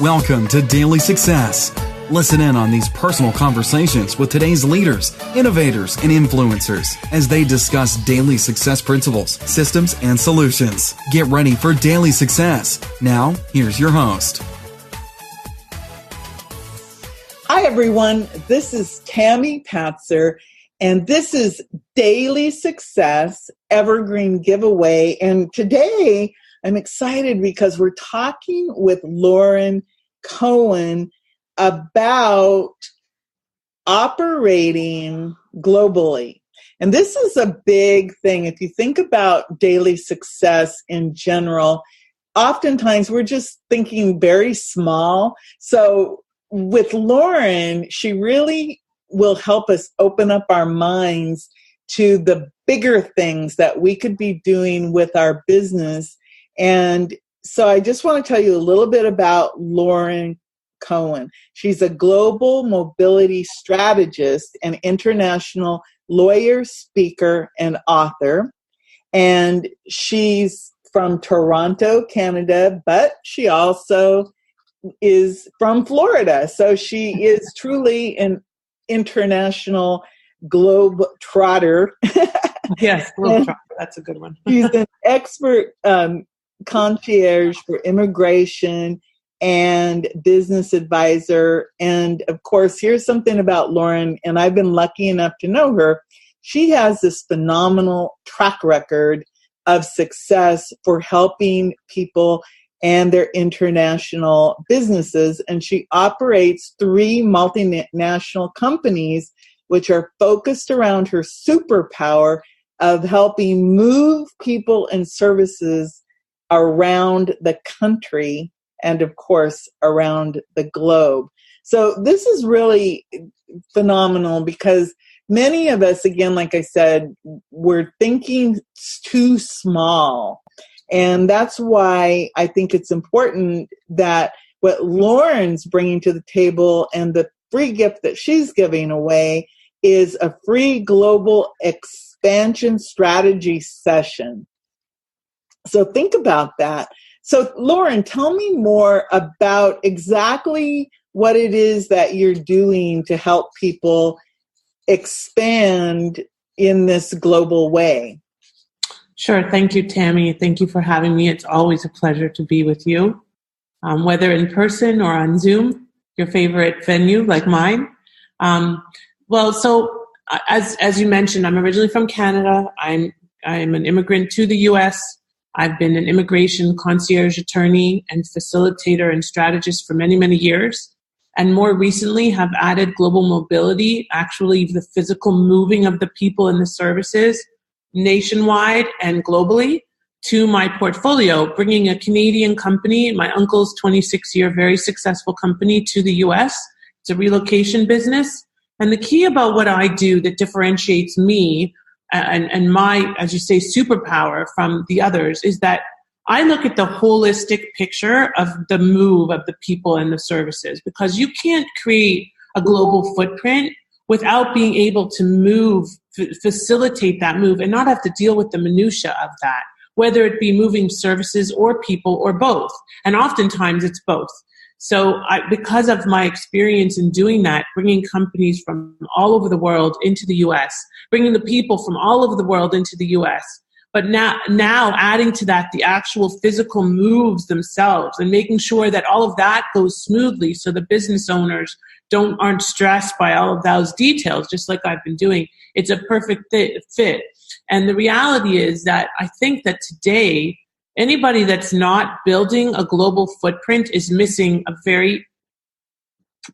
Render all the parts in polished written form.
Welcome to Daily Success. Listen in on these personal conversations with today's leaders, innovators, and influencers as they discuss daily success principles, systems, and solutions. Get ready for Daily Success. Now, here's your host. Hi, everyone. This is Tammy Patzer, and this is Daily Success Evergreen Giveaway. And today, I'm excited because we're talking with Lauren Cohen about operating globally. And this is a big thing. If you think about daily success in general, oftentimes we're just thinking very small. So with Lauren, she really will help us open up our minds to the bigger things that we could be doing with our business. And so I just want to tell you a little bit about Lauren Cohen. She's a global mobility strategist and international lawyer, speaker, and author. And she's from Toronto, Canada, but she also is from Florida. So she is truly an international globe trotter. Yes, globe trotter. That's a good one. She's an expert concierge for immigration and business advisor. And of course, here's something about Lauren, and I've been lucky enough to know her. She has this phenomenal track record of success for helping people and their international businesses. And she operates 3 multinational companies, which are focused around her superpower of helping move people and services around the country and, of course, around the globe. So this is really phenomenal because many of us, again, like I said, we're thinking too small. And that's why I think it's important that what Lauren's bringing to the table and the free gift that she's giving away is a free global expansion strategy session. So think about that. So Lauren, tell me more about exactly what it is that you're doing to help people expand in this global way. Sure. Thank you, Tammy. Thank you for having me. It's always a pleasure to be with you, whether in person or on Zoom, your favorite venue like mine. So as you mentioned, I'm originally from Canada. I'm an immigrant to the U.S. I've been an immigration concierge attorney and facilitator and strategist for many, many years. And more recently have added global mobility, actually the physical moving of the people and the services nationwide and globally to my portfolio, bringing a Canadian company, my uncle's 26-year very successful company, to the U.S. It's a relocation business. And the key about what I do that differentiates me and my, as you say, superpower from the others is that I look at the holistic picture of the move of the people and the services, because you can't create a global footprint without being able to move, facilitate that move and not have to deal with the minutia of that, whether it be moving services or people or both. And oftentimes it's both. So because of my experience in doing that, bringing companies from all over the world into the U.S., bringing the people from all over the world into the U.S., but now adding to that the actual physical moves themselves and making sure that all of that goes smoothly so the business owners aren't stressed by all of those details, just like I've been doing. It's a perfect fit. And the reality is that I think that today, anybody that's not building a global footprint is missing a very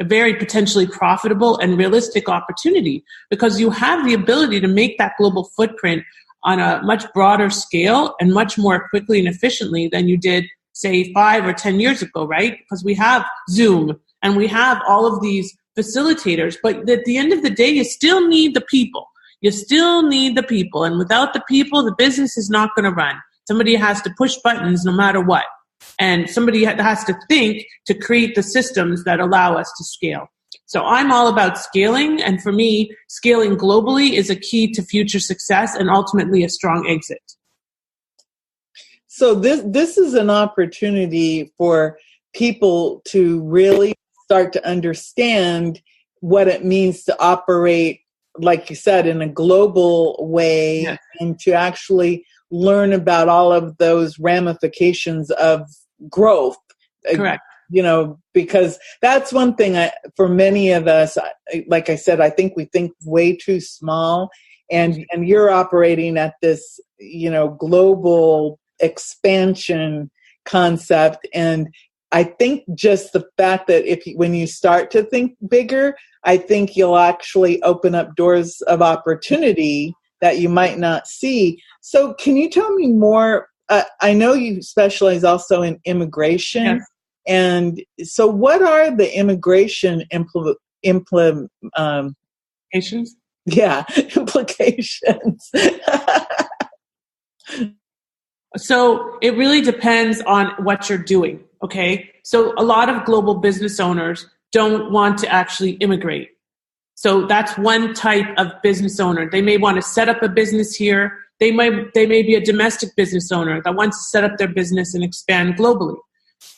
potentially profitable and realistic opportunity, because you have the ability to make that global footprint on a much broader scale and much more quickly and efficiently than you did, say, 5 or 10 years ago, right? Because we have Zoom and we have all of these facilitators, but at the end of the day, you still need the people. You still need the people. And without the people, the business is not going to run. Somebody has to push buttons no matter what. And somebody has to think to create the systems that allow us to scale. So I'm all about scaling. And for me, scaling globally is a key to future success and ultimately a strong exit. So this is an opportunity for people to really start to understand what it means to operate, like you said, in a global way, Yes. and to actually learn about all of those ramifications of growth. Correct. Because that's one thing for many of us, like I said, I think we think way too small, and you're operating at this, global expansion concept. And I think just the fact that when you start to think bigger, I think you'll actually open up doors of opportunity that you might not see. So can you tell me more? I know you specialize also in immigration. Yes. And so what are the immigration implications? Yeah, implications. So it really depends on what you're doing, okay? So a lot of global business owners don't want to actually immigrate. So that's one type of business owner. They may want to set up a business here. They may be a domestic business owner that wants to set up their business and expand globally.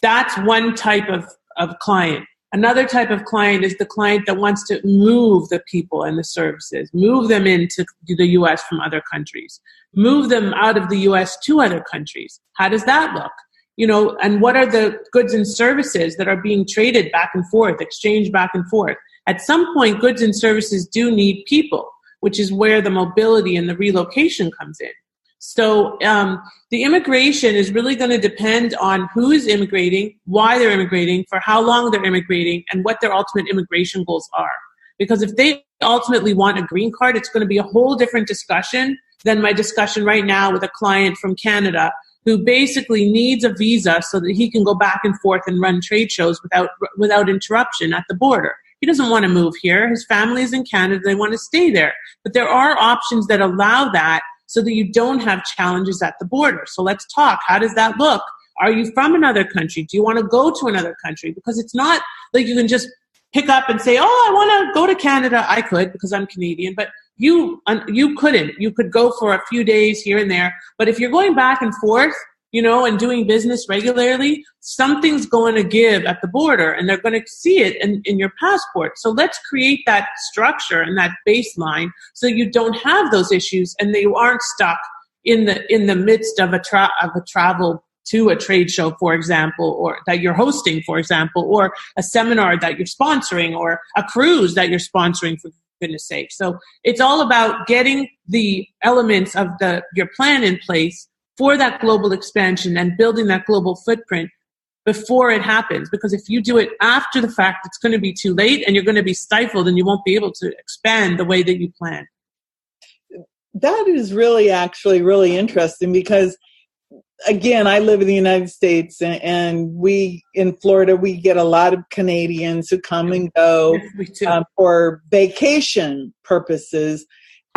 That's one type of client. Another type of client is the client that wants to move the people and the services, move them into the U.S. from other countries, move them out of the U.S. to other countries. How does that look? And what are the goods and services that are being traded back and forth, exchanged back and forth? At some point, goods and services do need people, which is where the mobility and the relocation comes in. So the immigration is really going to depend on who is immigrating, why they're immigrating, for how long they're immigrating, and what their ultimate immigration goals are. Because if they ultimately want a green card, it's going to be a whole different discussion than my discussion right now with a client from Canada who basically needs a visa so that he can go back and forth and run trade shows without interruption at the border. He doesn't want to move here. His family is in Canada. They want to stay there. But there are options that allow that, so that you don't have challenges at the border. So let's talk. How does that look? Are you from another country? Do you want to go to another country? Because it's not like you can just pick up and say, oh, I want to go to Canada. I could because I'm Canadian, but you couldn't. You could go for a few days here and there. But if you're going back and forth, and doing business regularly, something's going to give at the border, and they're going to see it in your passport. So let's create that structure and that baseline so you don't have those issues and they aren't stuck in the midst of a travel to a trade show, for example, or that you're hosting, for example, or a seminar that you're sponsoring, or a cruise that you're sponsoring, for goodness sake. So it's all about getting the elements of your plan in place for that global expansion and building that global footprint before it happens. Because if you do it after the fact, it's going to be too late and you're going to be stifled and you won't be able to expand the way that you planned. That is actually really interesting because, again, I live in the United States and we, in Florida, we get a lot of Canadians who come and go for vacation purposes.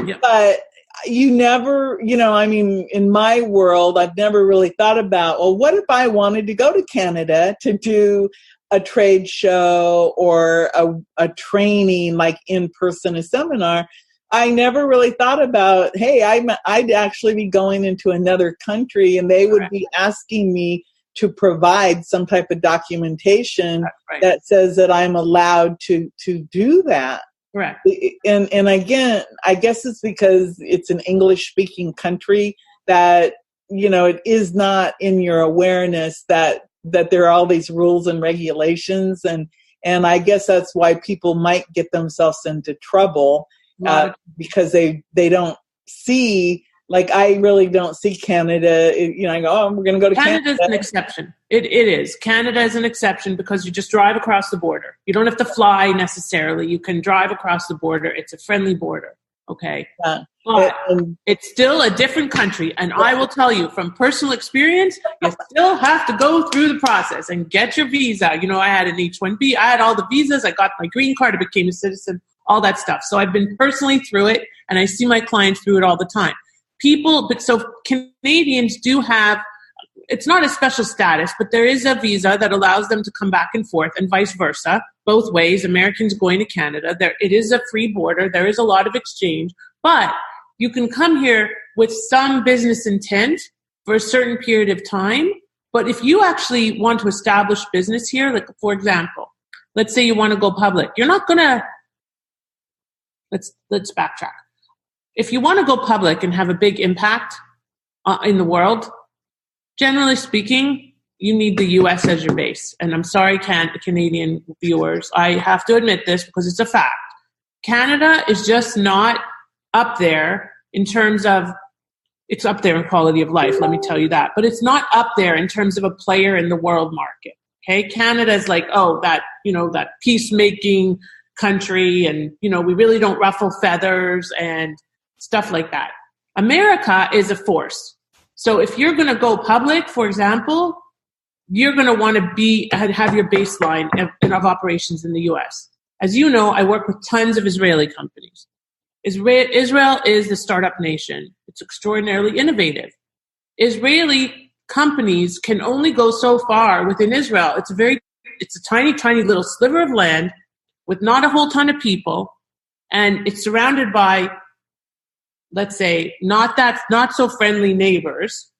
Yep. But you never, in my world, I've never really thought about, well, what if I wanted to go to Canada to do a trade show or a training, like in person, a seminar? I never really thought about, hey, I'd actually be going into another country and they would be asking me to provide some type of documentation that says that I'm allowed to do that. Correct. And again, I guess it's because it's an English-speaking country that, it is not in your awareness that there are all these rules and regulations. And I guess that's why people might get themselves into trouble because they don't see, like I really don't see Canada, I go, oh, we're going to go to Canada. Canada's an exception. It is. Canada is an exception because you just drive across the border. You don't have to fly necessarily. You can drive across the border. It's a friendly border. Okay. But it's still a different country. And I will tell you from personal experience, you still have to go through the process and get your visa. I had an H-1B. I had all the visas. I got my green card. I became a citizen, all that stuff. So I've been personally through it and I see my clients through it all the time. So Canadians do have, it's not a special status, but there is a visa that allows them to come back and forth and vice versa, both ways, Americans going to Canada. It is a free border. There is a lot of exchange, but you can come here with some business intent for a certain period of time, But if you actually want to establish business here, like for example, let's say you want to go public, you're not going to, let's backtrack. If you want to go public and have a big impact in the world, generally speaking, you need the US as your base. And I'm sorry, Canadian viewers, I have to admit this because it's a fact. Canada is just not up there in terms of, it's up there in quality of life, let me tell you that. But it's not up there in terms of a player in the world market. Okay, Canada is like, that peacemaking country, and we really don't ruffle feathers and stuff like that. America is a force. So if you're going to go public, for example, you're going to want to have your baseline of operations in the U.S. As you know, I work with tons of Israeli companies. Israel is the startup nation. It's extraordinarily innovative. Israeli companies can only go so far within Israel. It's a tiny, tiny little sliver of land with not a whole ton of people, and it's surrounded by, let's say, not so friendly neighbors,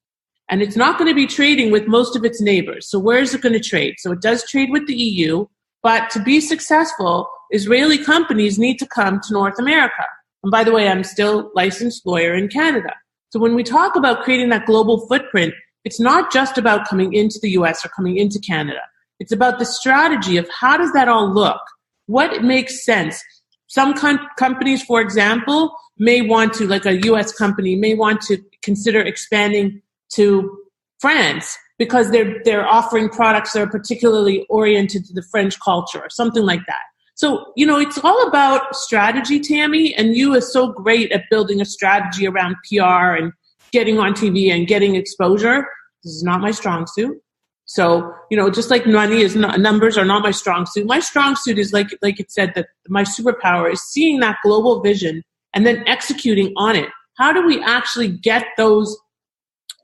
and it's not going to be trading with most of its neighbors. So where is it going to trade? So it does trade with the EU, but to be successful, Israeli companies need to come to North America. And by the way, I'm still licensed lawyer in Canada. So when we talk about creating that global footprint, it's not just about coming into the US or coming into Canada. It's about the strategy of how does that all look? What makes sense? Some companies, for example, may want to, like a US company, may want to consider expanding to France because they're offering products that are particularly oriented to the French culture or something like that. So, it's all about strategy, Tammy, and you are so great at building a strategy around PR and getting on TV and getting exposure. This is not my strong suit. So, just like numbers are not my strong suit. My strong suit is like it said, that my superpower is seeing that global vision and then executing on it. How do we actually get those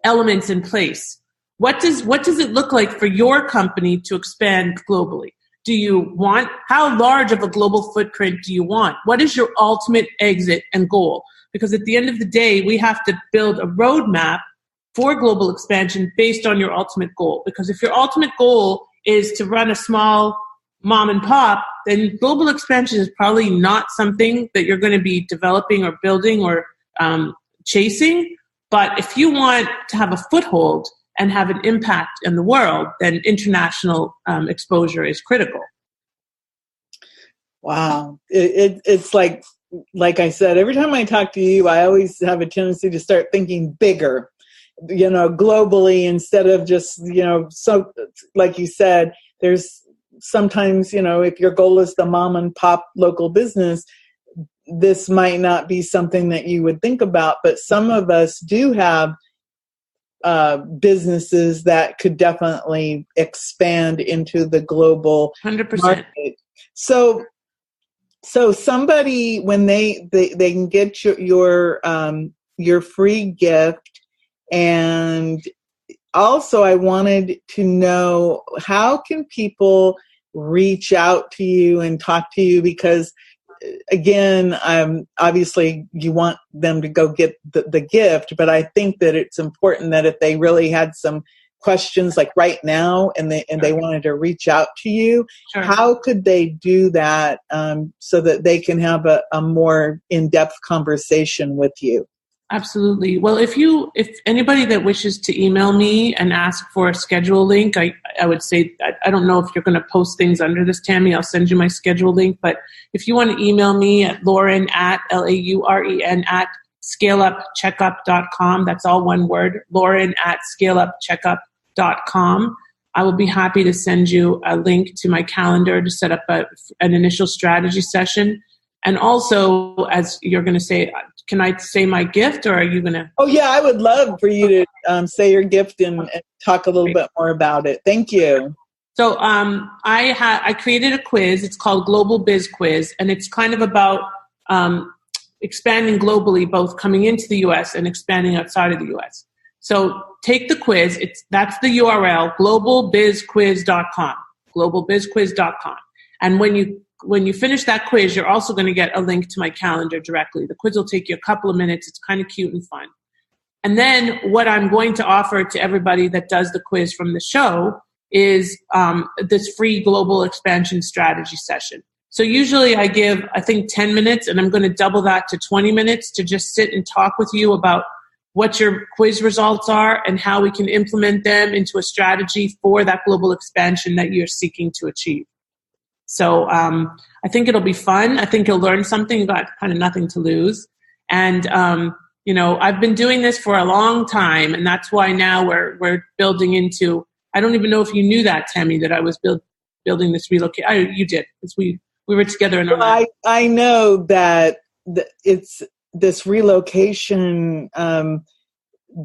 elements in place? What does it look like for your company to expand globally? How large of a global footprint do you want? What is your ultimate exit and goal? Because at the end of the day, we have to build a roadmap for global expansion based on your ultimate goal. Because if your ultimate goal is to run a small mom and pop, then global expansion is probably not something that you're going to be developing or building or chasing. But if you want to have a foothold and have an impact in the world, then international exposure is critical. Wow. It's like I said, every time I talk to you, I always have a tendency to start thinking bigger, globally, instead of just, so like you said, there's sometimes, if your goal is the mom and pop local business, this might not be something that you would think about, but some of us do have businesses that could definitely expand into the global 100%. market. So somebody, when they can get your free gift, and also I wanted to know, how can people reach out to you and talk to you? Because again, obviously you want them to go get the gift, but I think that it's important that if they really had some questions like right now and they wanted to reach out to you, sure, how could they do that so that they can have a more in-depth conversation with you? Absolutely. Well, if anybody that wishes to email me and ask for a schedule link, I would say, I don't know if you're going to post things under this, Tammy. I'll send you my schedule link. But if you want to email me at Lauren at ScaleUpCheckup.com, that's all one word, Lauren at ScaleUpCheckup.com. I will be happy to send you a link to my calendar to set up an initial strategy session. And also, as you're going to say, can I say my gift, or are you going to? Oh, yeah, I would love for you to say your gift and talk a little bit more about it. Thank you. So I created a quiz. It's called Global Biz Quiz, and it's kind of about expanding globally, both coming into the U.S. and expanding outside of the U.S. So take the quiz. That's the URL, globalbizquiz.com, globalbizquiz.com. And when you finish that quiz, you're also going to get a link to my calendar directly. The quiz will take you a couple of minutes. It's kind of cute and fun. And then what I'm going to offer to everybody that does the quiz from the show is this free global expansion strategy session. So usually I give, I think, 10 minutes, and I'm going to double that to 20 minutes to just sit and talk with you about what your quiz results are and how we can implement them into a strategy for that global expansion that you're seeking to achieve. So I think it'll be fun. I think you'll learn something. You've got kind of nothing to lose. And, I've been doing this for a long time, and that's why now we're building into, I don't even know if you knew that, Tammy, that I was building this relocation. You did, because we were together in our I know that it's this relocation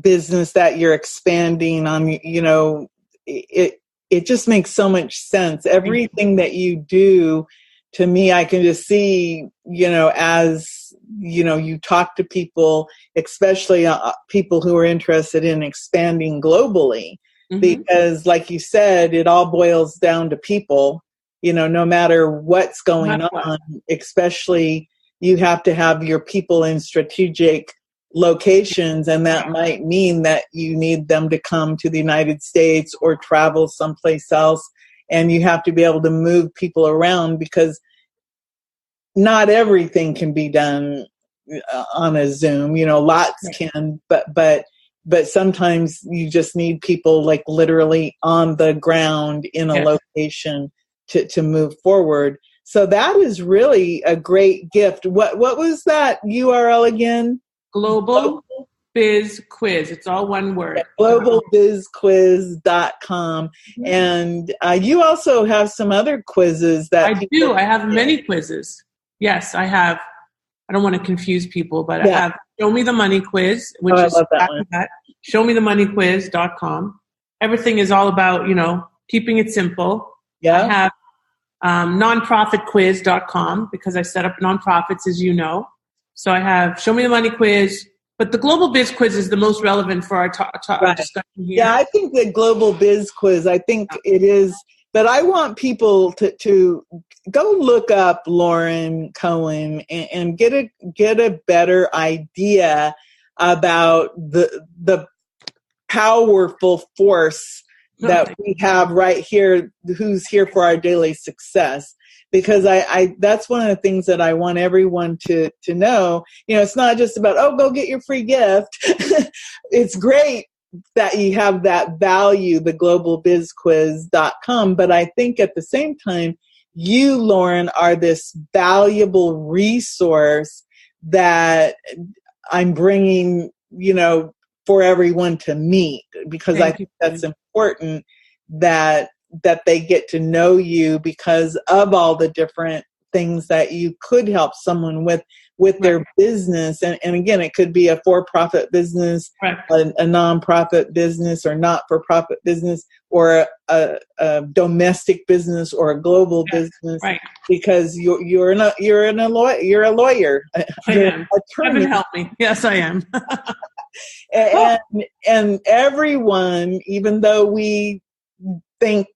business that you're expanding on. It just makes so much sense. Everything that you do, to me, I can just see, as you talk to people, especially people who are interested in expanding globally, because, like you said, it all boils down to people. No matter what's going on, especially you have to have your people in strategic locations, and that might mean that you need them to come to the United States or travel someplace else, and you have to be able to move people around, because not everything can be done on a Zoom. Lots can, but sometimes you just need people like literally on the ground in a location to move forward. So that is really a great gift. What was that URL again? Global Biz Quiz. It's all one word. globalbizquiz.com. And you also have some other quizzes that I do. I have many quizzes. Yes, I have. I don't want to confuse people, but I have Show Me the Money Quiz, which is that. showmethemoneyquiz.com. Everything is all about, keeping it simple. Yeah. I have nonprofitquiz.com, because I set up nonprofits, as you know. So I have Show Me the Money Quiz, but the Global Biz Quiz is the most relevant for our discussion here. Yeah, I think the Global Biz Quiz, it is, but I want people to go look up Lauren Cohen and get a better idea about the powerful force that we have right here, who's here for our daily success. Because I that's one of the things that I want everyone to know. It's not just about, go get your free gift. It's great that you have that value, the globalbizquiz.com. But I think at the same time, you, Lauren, are this valuable resource that I'm bringing, for everyone to meet, because I think that's important that they get to know you because of all the different things that you could help someone with their business. And again, it could be a for-profit business, a non-profit business, or not-for-profit business, or a domestic business, or a global business. Right. Because you're a lawyer. You're an attorney. Heaven help me. Yes, I am. and everyone, even though we think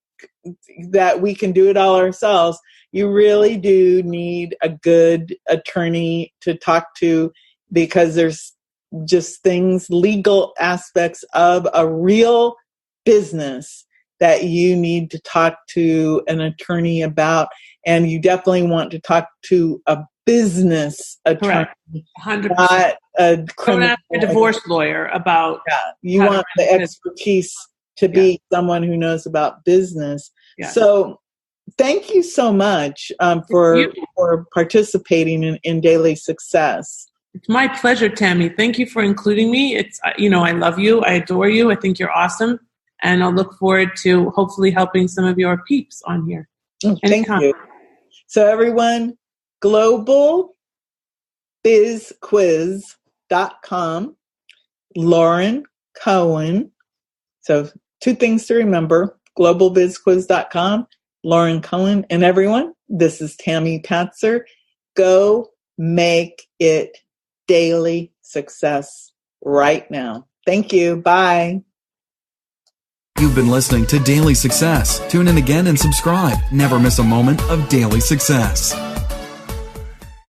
that we can do it all ourselves, you really do need a good attorney to talk to, because there's just legal aspects of a real business that you need to talk to an attorney about. And you definitely want to talk to a business attorney, 100%. not a criminal. Don't ask a divorce lawyer about. Yeah, you want the expertise to be someone who knows about business. Yeah. So thank you so much for participating in Daily Success. It's my pleasure, Tammy. Thank you for including me. It's, I love you. I adore you. I think you're awesome. And I'll look forward to hopefully helping some of your peeps on here. Thank you. So everyone, globalbizquiz.com, Lauren Cohen. So 2 things to remember: globalbizquiz.com, Lauren Cohen. And everyone, this is Tammy Patzer. Go make it daily success right now. Thank you. Bye. You've been listening to Daily Success. Tune in again and subscribe. Never miss a moment of daily success.